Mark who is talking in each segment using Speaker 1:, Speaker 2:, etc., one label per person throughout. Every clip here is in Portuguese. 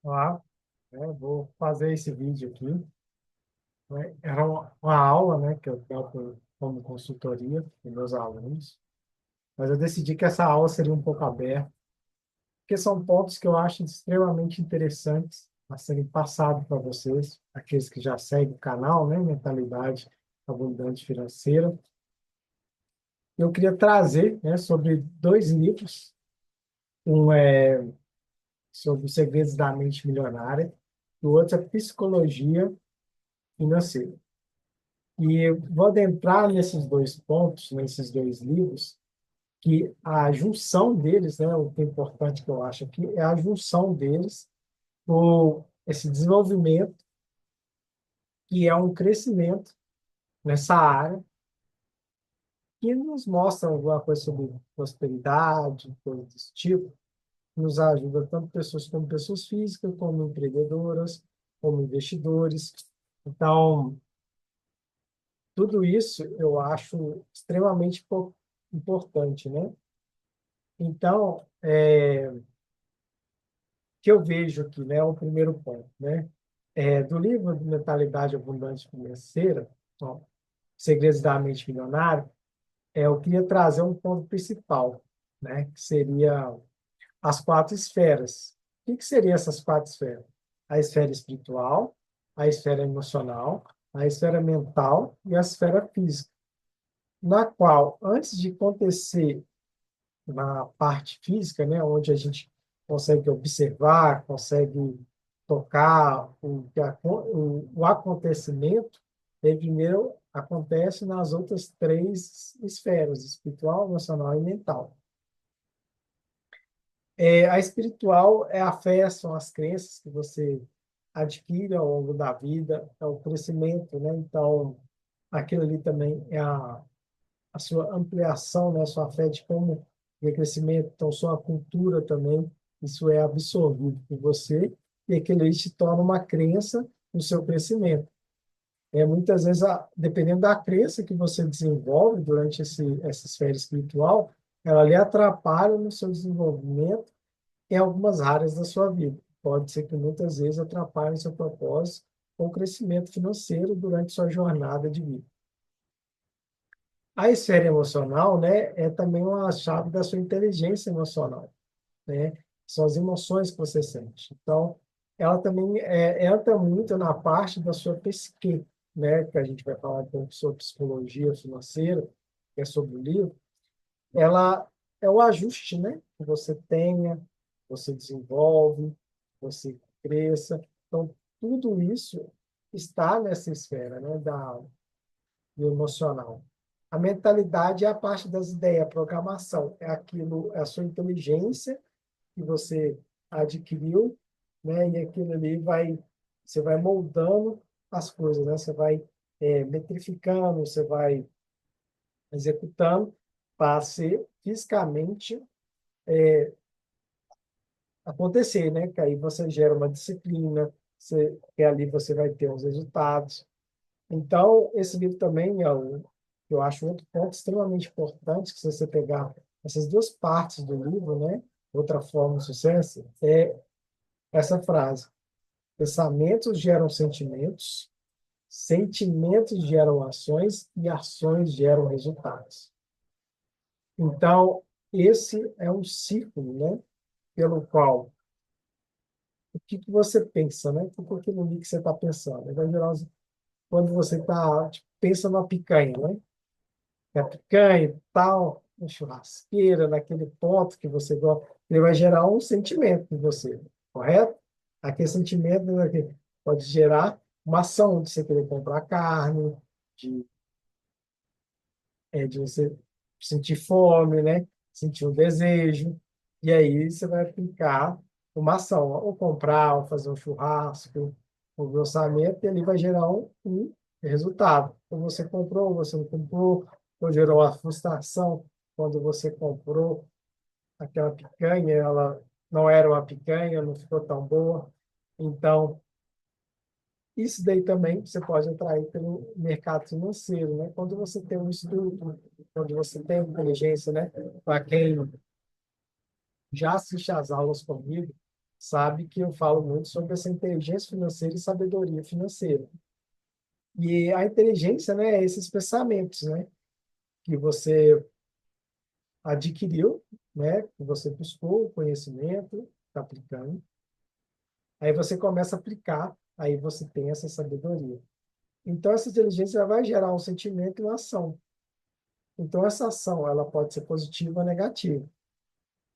Speaker 1: Olá, vou fazer esse vídeo aqui, né? Era uma aula, né, que eu dou como consultoria para meus alunos, mas eu decidi que essa aula seria um pouco aberta, porque são pontos que eu acho extremamente interessantes a serem passados para vocês, aqueles que já seguem o canal, né, Mentalidade Abundante Financeira. Eu queria trazer, né, sobre dois livros, um é sobre os segredos da mente milionária, e o outro é Psicologia Financeira. E eu vou adentrar nesses dois pontos, nesses dois livros, que a junção deles, né, o que é importante que eu acho aqui, é a junção deles com esse desenvolvimento, que é um crescimento nessa área, que nos mostra alguma coisa sobre prosperidade, coisas desse tipo, nos ajuda tanto pessoas como pessoas físicas, como empreendedoras, como investidores. Então, tudo isso eu acho extremamente importante, né? Então, que eu vejo aqui, né, o primeiro ponto, né, do livro de Mentalidade Abundante Financeira, ó, Segredos da Mente Milionária, eu queria trazer um ponto principal, né, que seria as quatro esferas. O que seriam essas quatro esferas? A esfera espiritual, a esfera emocional, a esfera mental e a esfera física, na qual, antes de acontecer na parte física, né, onde a gente consegue observar, consegue tocar o acontecimento, ele primeiro acontece nas outras três esferas, espiritual, emocional e mental. A espiritual é a fé, são as crenças que você adquire ao longo da vida, é o crescimento, né? Então, aquilo ali também é a sua ampliação, né, a sua fé de como é crescimento, então sua cultura também, isso é absorvido por você e aquilo aí te torna uma crença no seu crescimento. Muitas vezes, dependendo da crença que você desenvolve durante essa esfera espiritual, ela lhe atrapalha no seu desenvolvimento em algumas áreas da sua vida. Pode ser que muitas vezes atrapalhe o seu propósito ou crescimento financeiro durante sua jornada de vida. A esfera emocional, né, é também uma chave da sua inteligência emocional, né? São as emoções que você sente. Então, ela também entra muito na parte da sua psique, né, que a gente vai falar um pouco sobre psicologia financeira, que é sobre o livro. Ela é o ajuste, né, que você tenha, você desenvolve, você cresça. Então, tudo isso está nessa esfera, né, do emocional. A mentalidade é a parte das ideias, a programação, é aquilo, é a sua inteligência que você adquiriu, né? E aquilo ali você vai moldando as coisas, né? Você vai metrificando, você vai executando para ser fisicamente acontecer, né? Que aí você gera uma disciplina, que ali você vai ter os resultados. Então, esse livro também eu acho outro ponto extremamente importante, que se você pegar essas duas partes do livro, né, outra forma de sucesso, é essa frase: pensamentos geram sentimentos, sentimentos geram ações e ações geram resultados. Então, esse é um círculo, né, pelo qual o que que você pensa, né? Porque aquilo ali que você está pensando, vai gerar quando você pensa numa picanha, né? Na picanha e tal, na churrasqueira, naquele ponto que você gosta, ele vai gerar um sentimento em você, correto? Aquele sentimento, né, que pode gerar uma ação de você querer comprar carne, de, de você sentir fome, né? Sentir um desejo, e aí você vai aplicar uma ação, ou comprar, ou fazer um churrasco, o orçamento, e ele vai gerar um resultado. Ou você comprou, ou você não comprou, ou gerou uma frustração quando você comprou aquela picanha, ela não era uma picanha, não ficou tão boa. Então, isso daí também você pode atrair pelo mercado financeiro, né? Quando você tem um estudo, quando você tem inteligência, né? Para quem já assiste às aulas comigo, sabe que eu falo muito sobre essa inteligência financeira e sabedoria financeira. E a inteligência, né, é esses pensamentos, né, que você adquiriu, né, que você buscou o conhecimento, está aplicando. Aí você começa a aplicar, aí você tem essa sabedoria. Então, essa inteligência ela vai gerar um sentimento e uma ação. Então, essa ação ela pode ser positiva ou negativa.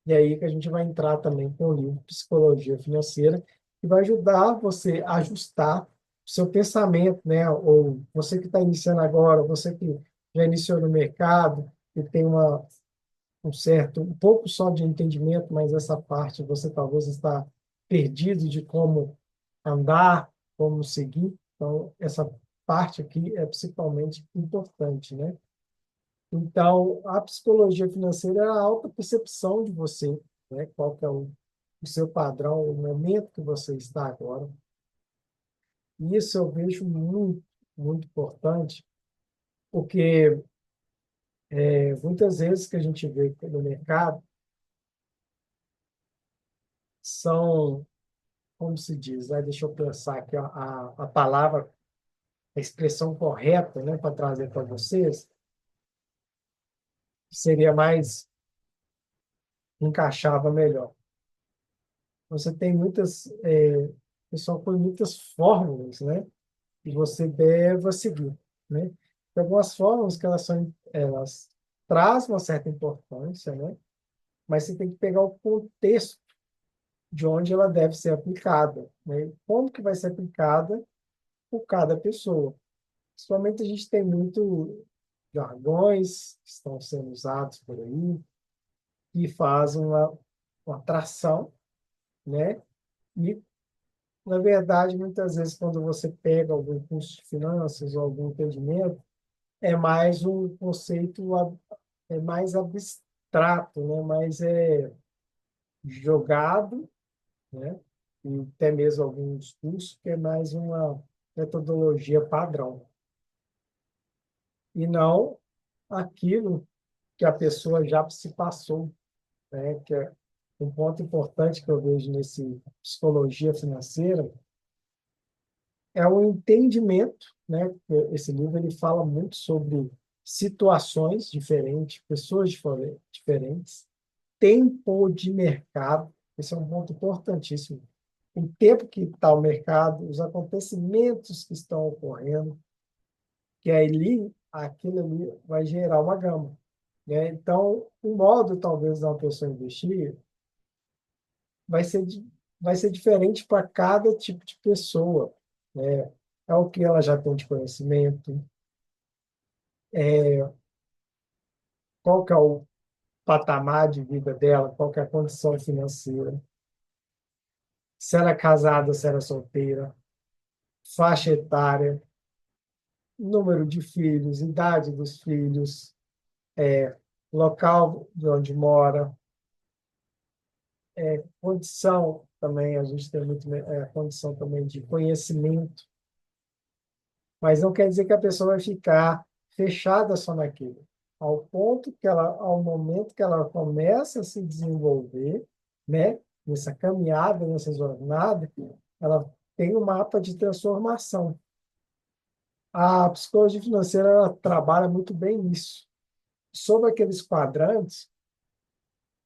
Speaker 1: E aí que a gente vai entrar também com o livro Psicologia Financeira, que vai ajudar você a ajustar o seu pensamento, né? Ou você que está iniciando agora, você que já iniciou no mercado, e tem um certo, um pouco só de entendimento, mas essa parte você talvez está perdido de como andar, como seguir. Então, essa parte aqui é principalmente importante, né? Então, a psicologia financeira é a autopercepção de você, né? Qual que é o seu padrão, o momento que você está agora. E isso eu vejo muito, muito importante, porque muitas vezes que a gente vê no mercado são, como se diz, né? Deixa eu pensar aqui a palavra, a expressão correta, né, para trazer para vocês, seria mais, encaixava melhor. Você tem muitas, o pessoal põe muitas fórmulas, né? E você deve seguir, né? Tem algumas fórmulas que elas trazem uma certa importância, né? Mas você tem que pegar o contexto de onde ela deve ser aplicada, né? Como que vai ser aplicada por cada pessoa. Principalmente a gente tem muito jargões que estão sendo usados por aí, que fazem uma atração, né? E na verdade, muitas vezes, quando você pega algum curso de finanças ou algum entendimento, é mais um conceito é mais abstrato, né? Mais jogado, né? E até mesmo alguns cursos que é mais uma metodologia padrão. E não aquilo que a pessoa já se passou, né? Que é um ponto importante que eu vejo nesse psicologia financeira, é o entendimento, né? Esse livro ele fala muito sobre situações diferentes, pessoas diferentes, tempo de mercado. Esse é um ponto importantíssimo. O tempo que está o mercado, os acontecimentos que estão ocorrendo, que ali, aquilo ali vai gerar uma gama, né? Então, o modo talvez da pessoa investir vai ser vai ser diferente para cada tipo de pessoa, né? É o que ela já tem de conhecimento, qual que é o patamar de vida dela, qual que é a condição financeira, se ela é casada, se ela é solteira, faixa etária, número de filhos, idade dos filhos, local de onde mora, condição também, a gente tem muito condição também de conhecimento, mas não quer dizer que a pessoa vai ficar fechada só naquilo. Ao momento que ela começa a se desenvolver, né, nessa caminhada, nessa jornada, ela tem um mapa de transformação. A psicologia financeira ela trabalha muito bem nisso. Sobre aqueles quadrantes,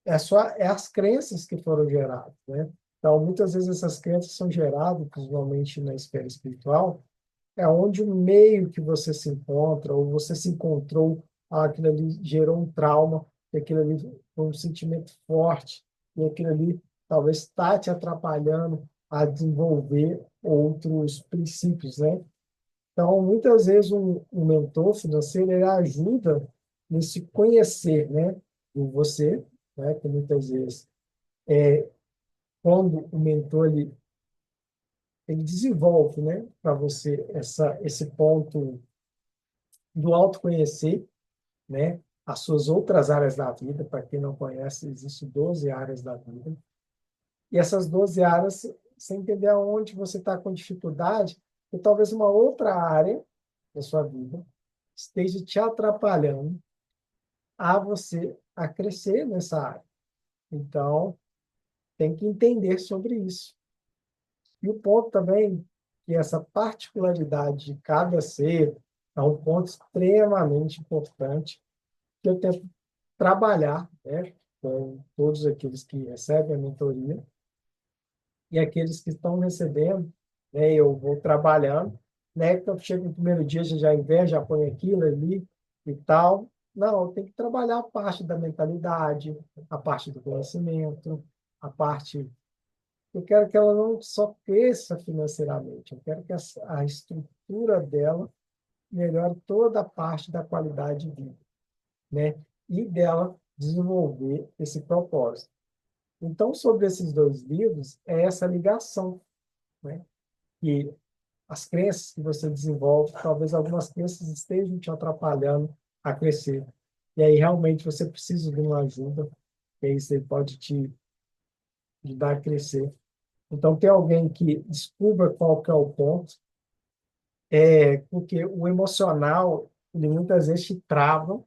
Speaker 1: é as crenças que foram geradas, né? Então, muitas vezes essas crenças são geradas, principalmente na esfera espiritual, é onde o meio que você se encontra, ou você se encontrou, aquilo ali gerou um trauma, e aquilo ali foi um sentimento forte, e aquilo ali talvez está te atrapalhando a desenvolver outros princípios, né? Então, muitas vezes, um mentor financeiro ele ajuda nesse conhecer, né, de você, né, que muitas vezes, quando o mentor ele desenvolve, né, para você esse ponto do autoconhecer, né, as suas outras áreas da vida. Para quem não conhece, existem 12 áreas da vida. E essas 12 áreas, você entender aonde você está com dificuldade, e talvez uma outra área da sua vida esteja te atrapalhando a você a crescer nessa área. Então, tem que entender sobre isso. E o ponto também que essa particularidade de cada ser é um ponto extremamente importante que eu tento trabalhar, né, com todos aqueles que recebem a mentoria e aqueles que estão recebendo, né, eu vou trabalhando, né, então chega no primeiro dia, já inveja, já põe aquilo ali e tal. Não, tem que trabalhar a parte da mentalidade, a parte do conhecimento, a parte. Eu quero que ela não só cresça financeiramente, eu quero que a estrutura dela melhore toda a parte da qualidade de vida, né? E dela desenvolver esse propósito. Então, sobre esses dois livros, é essa ligação, né? Que as crenças que você desenvolve, talvez algumas crenças estejam te atrapalhando a crescer. E aí, realmente, você precisa de uma ajuda, que aí você pode te ajudar a crescer. Então, tem alguém que descubra qual que é o ponto, porque o emocional, ele muitas vezes te trava,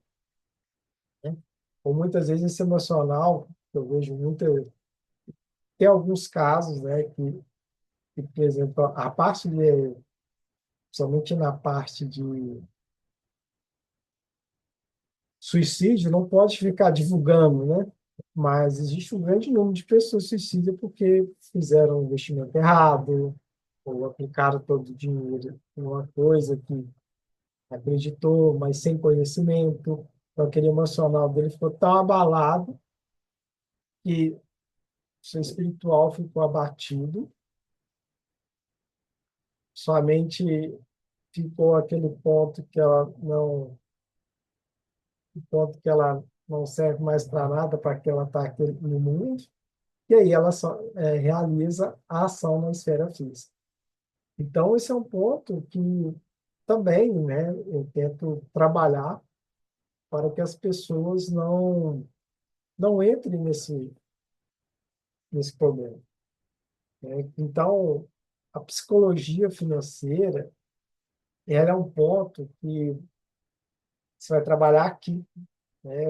Speaker 1: né? Ou muitas vezes esse emocional, eu vejo muito, tem alguns casos, né, que, por exemplo, a parte de, somente na parte de suicídio, não pode ficar divulgando, né? Mas existe um grande número de pessoas suicidas porque fizeram um investimento errado, ou aplicaram todo o dinheiro em uma coisa que acreditou, mas sem conhecimento. Então, aquele emocional dele ficou tão abalado que o seu espiritual ficou abatido, somente ficou aquele ponto que ela não, o ponto que ela não serve mais para nada, para que ela está aqui no mundo, e aí ela só realiza a ação na esfera física. Então, esse é um ponto que também, né, eu tento trabalhar para que as pessoas não entrem nesse problema, né? Então, a psicologia financeira, ela é um ponto que você vai trabalhar aqui, né?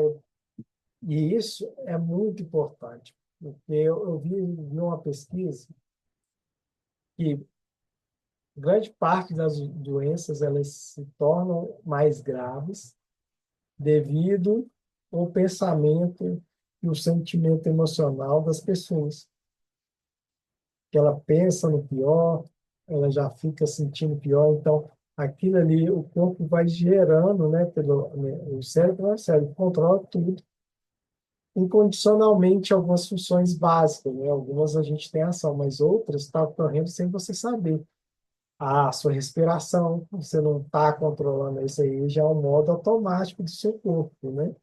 Speaker 1: E isso é muito importante, porque eu vi uma pesquisa que grande parte das doenças elas se tornam mais graves devido ao pensamento e o sentimento emocional das pessoas. Que ela pensa no pior, ela já fica sentindo pior, então aquilo ali o corpo vai gerando, né, o cérebro, o cérebro controla tudo incondicionalmente algumas funções básicas, né? Algumas a gente tem ação, mas outras está ocorrendo sem você saber. A sua respiração, você não está controlando isso aí, já é um modo automático do seu corpo, né?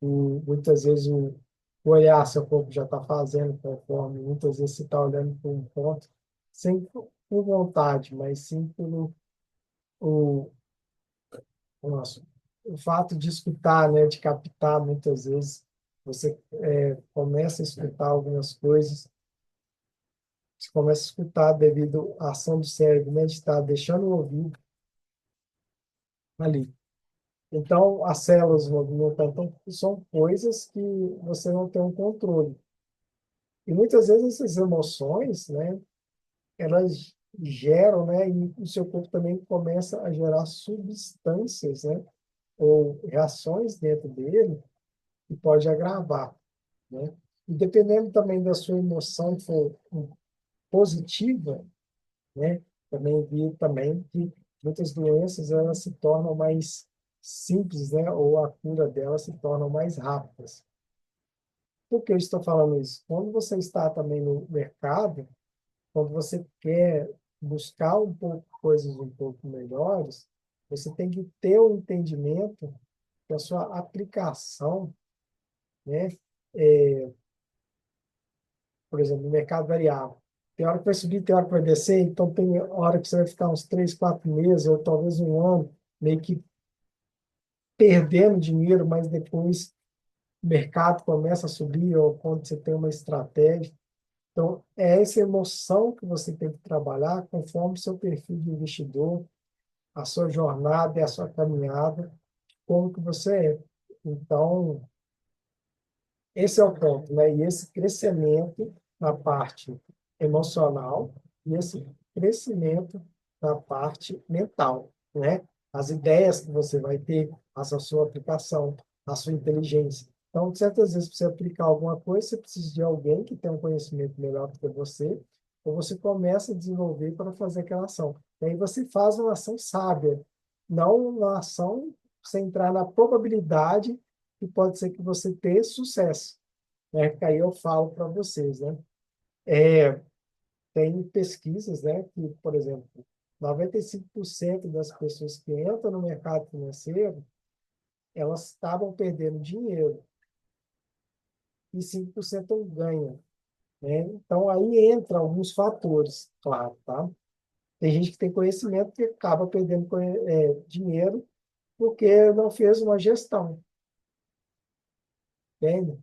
Speaker 1: E muitas vezes o olhar seu corpo já está fazendo conforme, muitas vezes você está olhando para um ponto sem por vontade, mas sim pelo o, nosso, o fato de escutar, né, de captar muitas vezes, você começa a escutar algumas coisas, você começa a escutar devido à ação do cérebro, né, de estar deixando o ouvido ali. Então, as células movimentando, então, são coisas que você não tem um controle. E muitas vezes essas emoções, né, elas geram, né, e o seu corpo também começa a gerar substâncias, né, ou reações dentro dele que pode agravar, né? E dependendo também da sua emoção for positiva, né, também vi também que muitas doenças elas se tornam mais simples, né, ou a cura delas se tornam mais rápidas. Por que eu estou falando isso? Quando você está também no mercado, quando você quer buscar um pouco coisas um pouco melhores, você tem que ter o entendimento que a sua aplicação, né, por exemplo, no mercado variável, tem hora que vai subir, tem hora que vai descer, então tem hora que você vai ficar uns 3, 4 meses, ou talvez um ano, meio que perdendo dinheiro, mas depois o mercado começa a subir, ou quando você tem uma estratégia. Então, é essa emoção que você tem que trabalhar conforme o seu perfil de investidor, a sua jornada e a sua caminhada, como que você é. Então, esse é o ponto, né? E esse crescimento na parte emocional e esse crescimento na parte mental, né? As ideias que você vai ter, a sua aplicação, a sua inteligência. Então, certas vezes, para você aplicar alguma coisa, você precisa de alguém que tenha um conhecimento melhor do que você, ou você começa a desenvolver para fazer aquela ação. E aí você faz uma ação sábia, não uma ação sem entrar na probabilidade que pode ser que você tenha sucesso, né? Que aí eu falo para vocês, né? Tem pesquisas, né, que, por exemplo, 95% das pessoas que entram no mercado financeiro, elas estavam perdendo dinheiro e 5% ganham, né? Então, aí entra alguns fatores, claro, tá? Tem gente que tem conhecimento que acaba perdendo dinheiro porque não fez uma gestão, entende?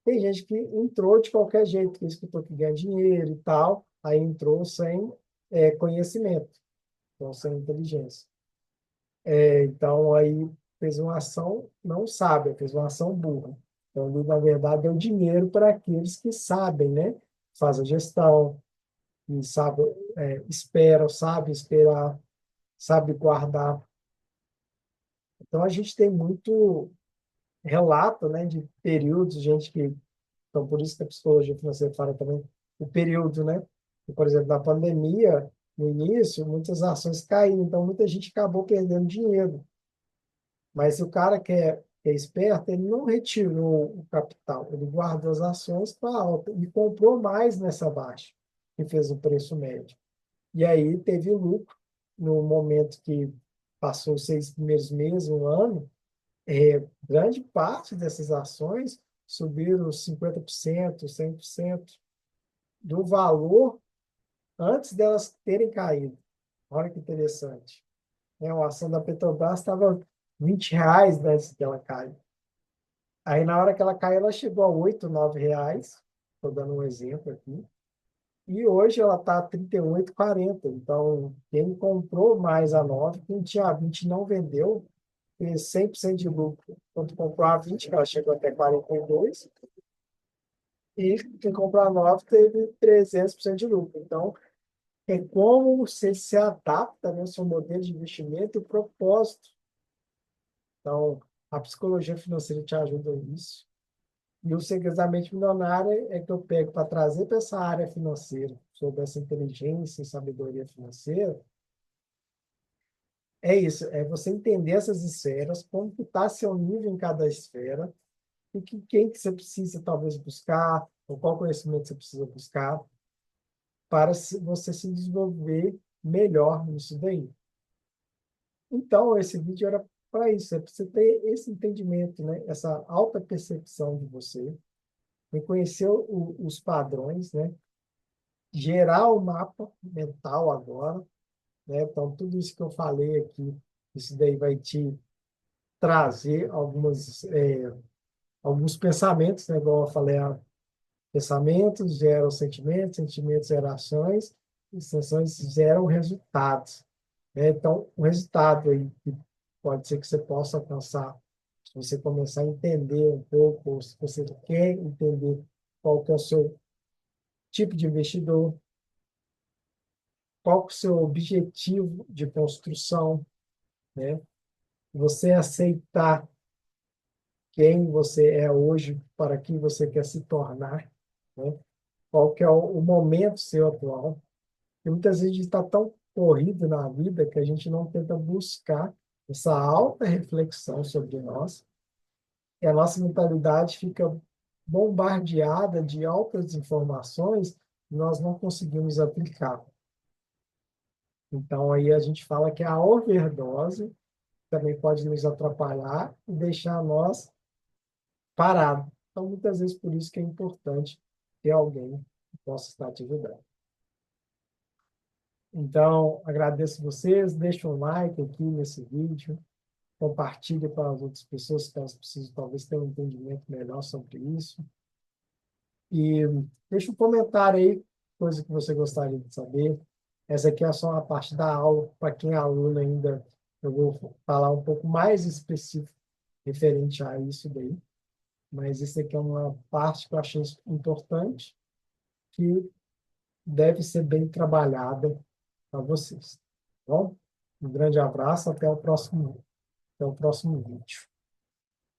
Speaker 1: Tem gente que entrou de qualquer jeito, que escutou que ganha dinheiro e tal, aí entrou sem conhecimento, então sem inteligência. Então, aí fez uma ação não sábia, fez uma ação burra. Então, ele, na verdade, deu dinheiro para aqueles que sabem, né? Faz a gestão, e sabe, esperam, sabe esperar, sabe guardar. Então, a gente tem muito relato, né, de períodos, gente que... Então, por isso que a psicologia financeira fala também o período, né? E, por exemplo, na pandemia, no início, muitas ações caíram, então muita gente acabou perdendo dinheiro. Mas se o cara que é esperto, ele não retirou o capital, ele guardou as ações para alta e comprou mais nessa baixa, que fez o preço médio. E aí teve lucro no momento que passou os 6 primeiros meses, um ano, grande parte dessas ações subiram 50%, 100% do valor antes delas terem caído. Olha que interessante. A ação da Petrobras estava R$ 20 antes dela cair. Aí, na hora que ela caiu, ela chegou a R$ 8, R$ 9. Estou dando um exemplo aqui. E hoje ela está a 38,40. Então, quem comprou mais a 9, quem tinha a 20 não vendeu, fez 100% de lucro. Quando comprou a 20, ela chegou até 42. E quem comprou a 9 teve 300% de lucro. Então, é como você se adapta, né, seu modelo de investimento e o propósito. Então, a psicologia financeira te ajuda nisso. E o segredo da mente milionária é que eu pego para trazer para essa área financeira, sobre essa inteligência e sabedoria financeira. É isso, é você entender essas esferas, como que está seu nível em cada esfera, e quem que você precisa talvez buscar, ou qual conhecimento você precisa buscar, para você se desenvolver melhor nisso daí. Então, esse vídeo era para isso, é para você ter esse entendimento, né? Essa alta percepção de você, reconhecer os padrões, né? Gerar o mapa mental agora, né? Então, tudo isso que eu falei aqui, isso daí vai te trazer alguns pensamentos, né? Igual eu falei, pensamentos geram sentimentos, sentimentos geram ações, e ações geram resultados, né? Então, o resultado aí que pode ser que você possa alcançar, se você começar a entender um pouco, ou se você quer entender qual que é o seu tipo de investidor, qual que é o seu objetivo de construção, né? Você aceitar quem você é hoje para quem você quer se tornar, né? Qual que é o momento seu atual. E muitas vezes a gente está tão corrido na vida que a gente não tenta buscar essa alta reflexão sobre nós, e a nossa mentalidade fica bombardeada de altas informações e nós não conseguimos aplicar. Então, aí a gente fala que a overdose também pode nos atrapalhar e deixar nós parados. Então, muitas vezes, por isso que é importante ter alguém que possa estar te ajudando. Então, agradeço vocês, deixa um like aqui nesse vídeo, compartilhe para as outras pessoas que elas precisam talvez ter um entendimento melhor sobre isso. E deixa um comentário aí, coisa que você gostaria de saber. Essa aqui é só uma parte da aula, para quem é aluno ainda, eu vou falar um pouco mais específico referente a isso daí. Mas isso aqui é uma parte que eu achei importante, que deve ser bem trabalhada para vocês. Tá bom? Um grande abraço, até o próximo vídeo.